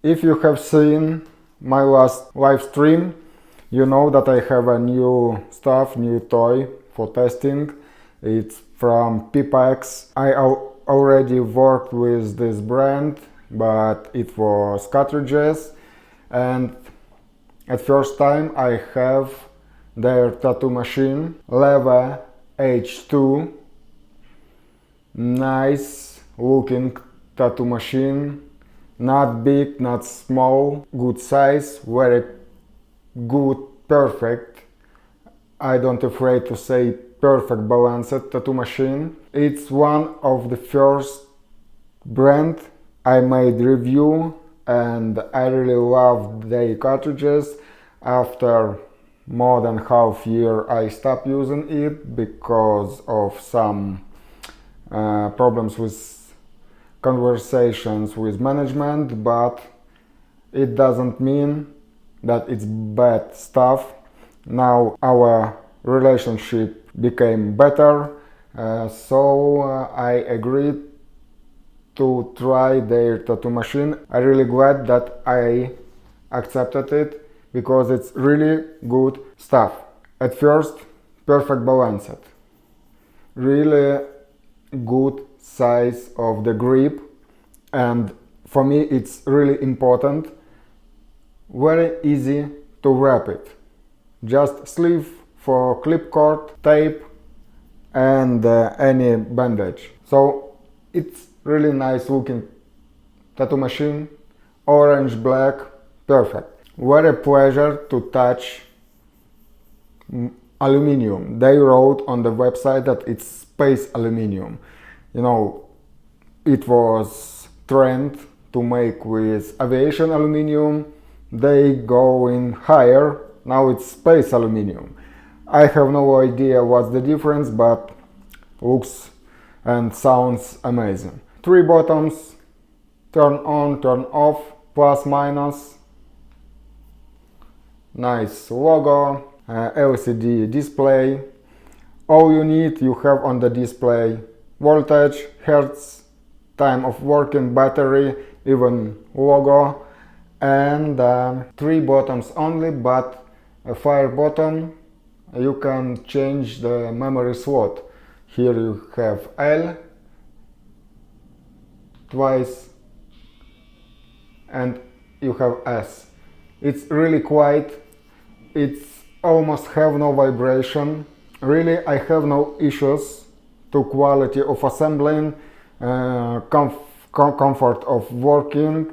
If you have seen my last live stream, you know that I have a new stuff, new toy for testing. It's from Pepax. I already worked with this brand, but it was cartridges, and at first time I have their tattoo machine, Leve H2. Nice looking tattoo machine, not big, not small, good size, very good, perfect. I don't afraid to say perfect balanced tattoo machine. It's one of the first brand I made review, and I really love their cartridges. After more than half year I stopped using it because of some problems with conversations with management, but it doesn't mean that it's bad stuff. Now our relationship became better, so I agreed to try their tattoo machine. I'm really glad that I accepted it because it's really good stuff. At first, perfect balanced, really good size of the grip, and for me it's really important, very easy to wrap it. Just sleeve for clip cord, tape, and any bandage. So it's really nice looking tattoo machine, orange, black, perfect. Very pleasure to touch aluminium. They wrote on the website that it's space aluminium. You know, it was trend to make with aviation aluminium. They go in higher. Now it's space aluminium. I have no idea what's the difference, but looks and sounds amazing. 3 buttons, turn on, turn off, plus, minus. Nice logo, LCD display. All you need you have on the display: voltage, hertz, time of working, battery, even logo, and 3 buttons only, but a fire button. You can change the memory slot. Here you have L twice and you have S. It's really quiet, it's almost have no vibration. Really, I have no issues to quality of assembling, comfort of working.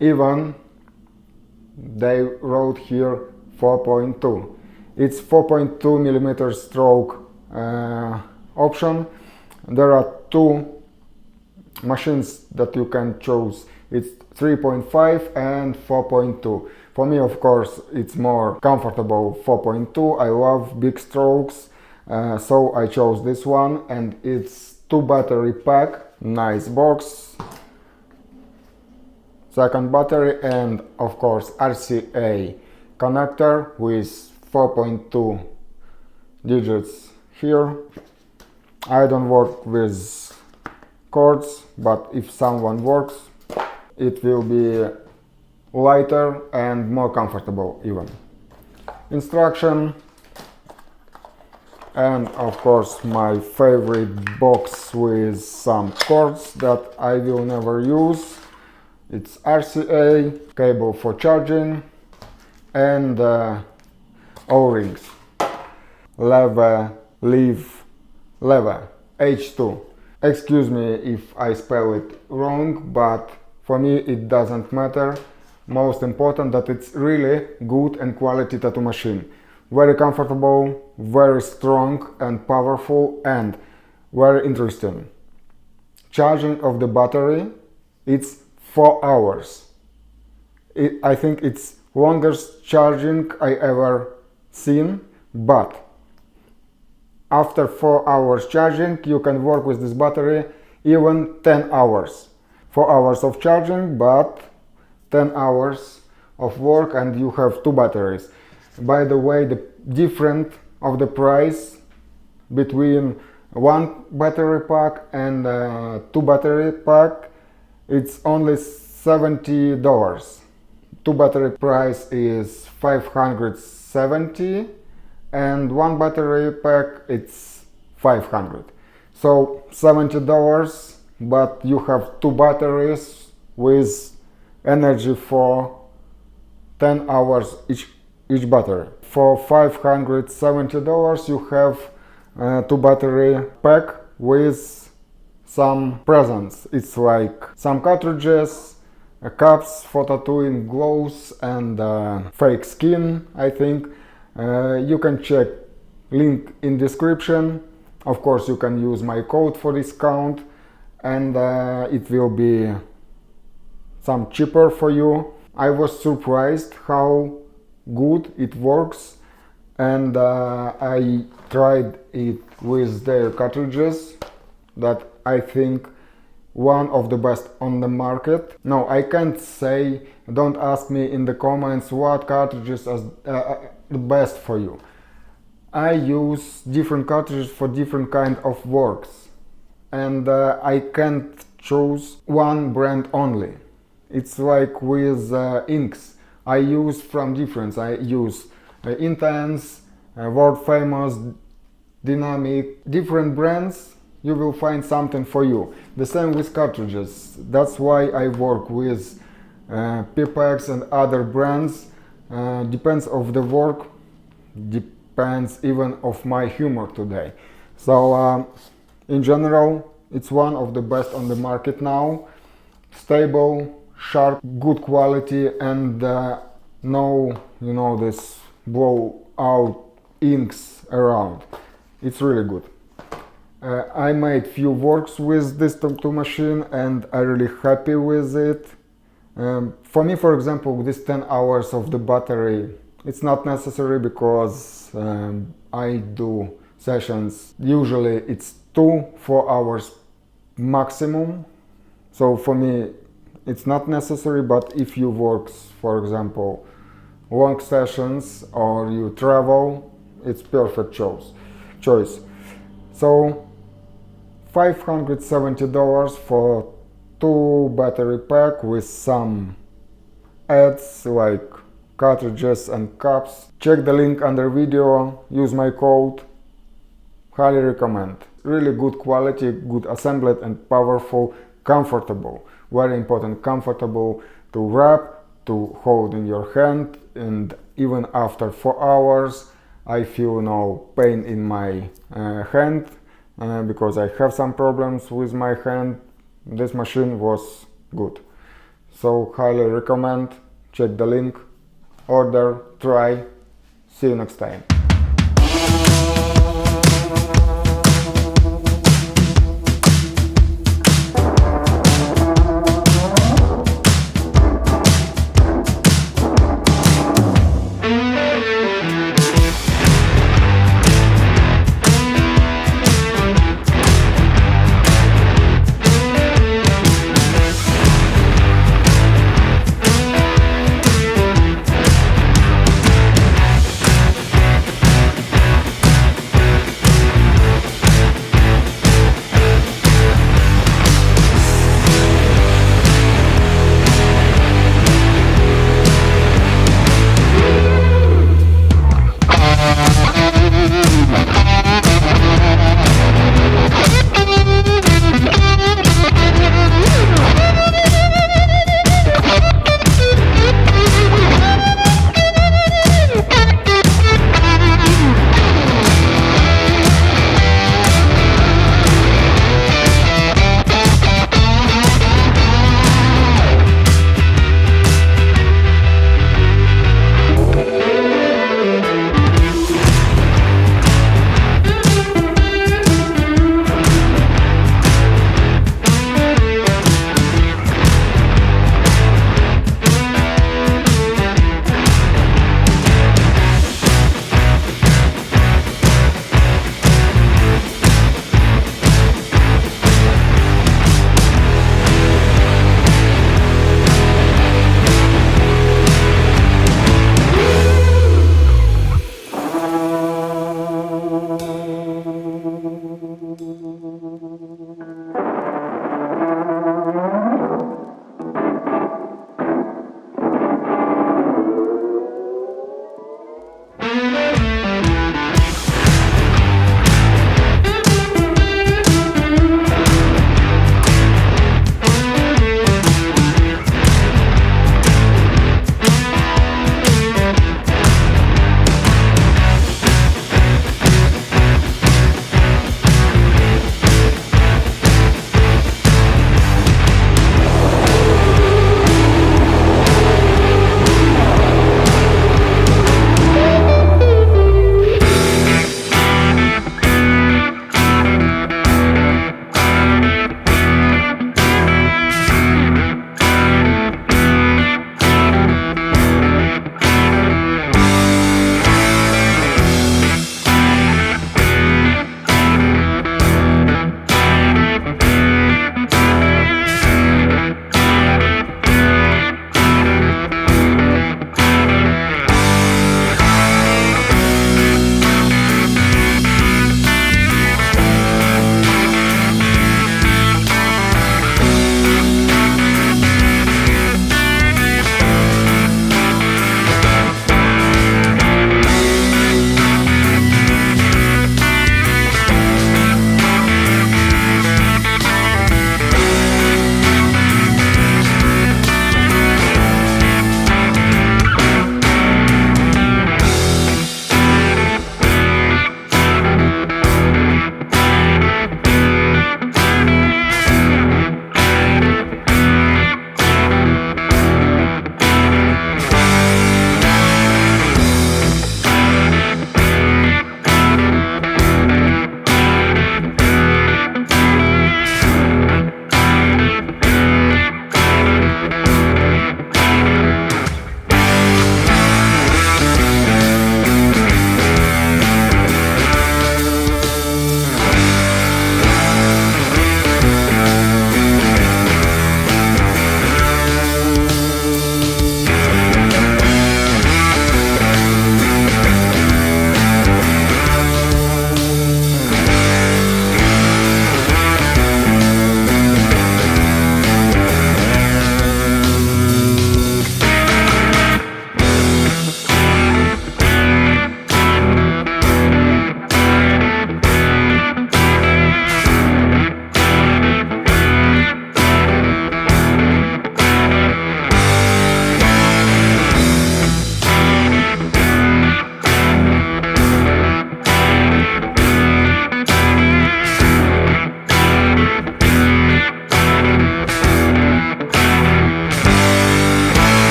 Even they wrote here 4.2. It's 4.2 millimeter stroke option. There are 2 machines that you can choose. It's 3.5 and 4.2. For me, of course, it's more comfortable 4.2. I love big strokes, so I chose this one, and it's 2 battery pack. Nice box. Second battery, and of course RCA connector with 4.2 digits here. I don't work with cords, but if someone works, it will be lighter and more comfortable even. Instruction, and of course my favorite box with some cords that I will never use. It's RCA, cable for charging, and O-rings. Leve H2. Excuse me if I spell it wrong, but for me it doesn't matter. Most important that it's really good and quality tattoo machine. Very comfortable, very strong and powerful, and very interesting. Charging of the battery, it's 4 hours. I think it's longest charging I ever seen, but after 4 hours charging you can work with this battery even 10 hours. 4 hours of charging, but 10 hours of work, and you have 2 batteries. By the way, the difference of the price between 1 battery pack and 2 battery pack, it's only $70. Two battery price is 570 and one battery pack it's 500. So $70, but you have two batteries with energy for 10 hours each battery. For $570 you have two battery pack with some presents. It's like some cartridges, cups for tattooing, gloves and fake skin, I think. You can check link in description. Of course you can use my code for discount and it will be some cheaper for you. I was surprised how good it works, and I tried it with their cartridges that I think one of the best on the market. No, I can't say, don't ask me in the comments what cartridges are the best for you. I use different cartridges for different kind of works, and I can't choose one brand only. It's like with inks. I use from different. I use Intense, world famous, Dynamic, different brands. You will find something for you. The same with cartridges. That's why I work with Pepax and other brands. Depends of the work, depends even of my humor today. So in general, it's one of the best on the market now. Stable, sharp, good quality, and no, this blowout inks around. It's really good. I made few works with this tattoo machine and I'm really happy with it. For me, for example, this 10 hours of the battery, it's not necessary because I do sessions, usually it's 2-4 hours maximum. So for me, it's not necessary, but if you work, for example, long sessions or you travel, it's perfect choice. So $570 for two battery pack with some ads like cartridges and cups. Check the link under video, use my code, highly recommend. Really good quality, good assembled and powerful, comfortable. Very important, comfortable to wrap, to hold in your hand, and even after 4 hours I feel no pain in my hand because I have some problems with my hand. This machine was good. So highly recommend, check the link, order, try. See you next time.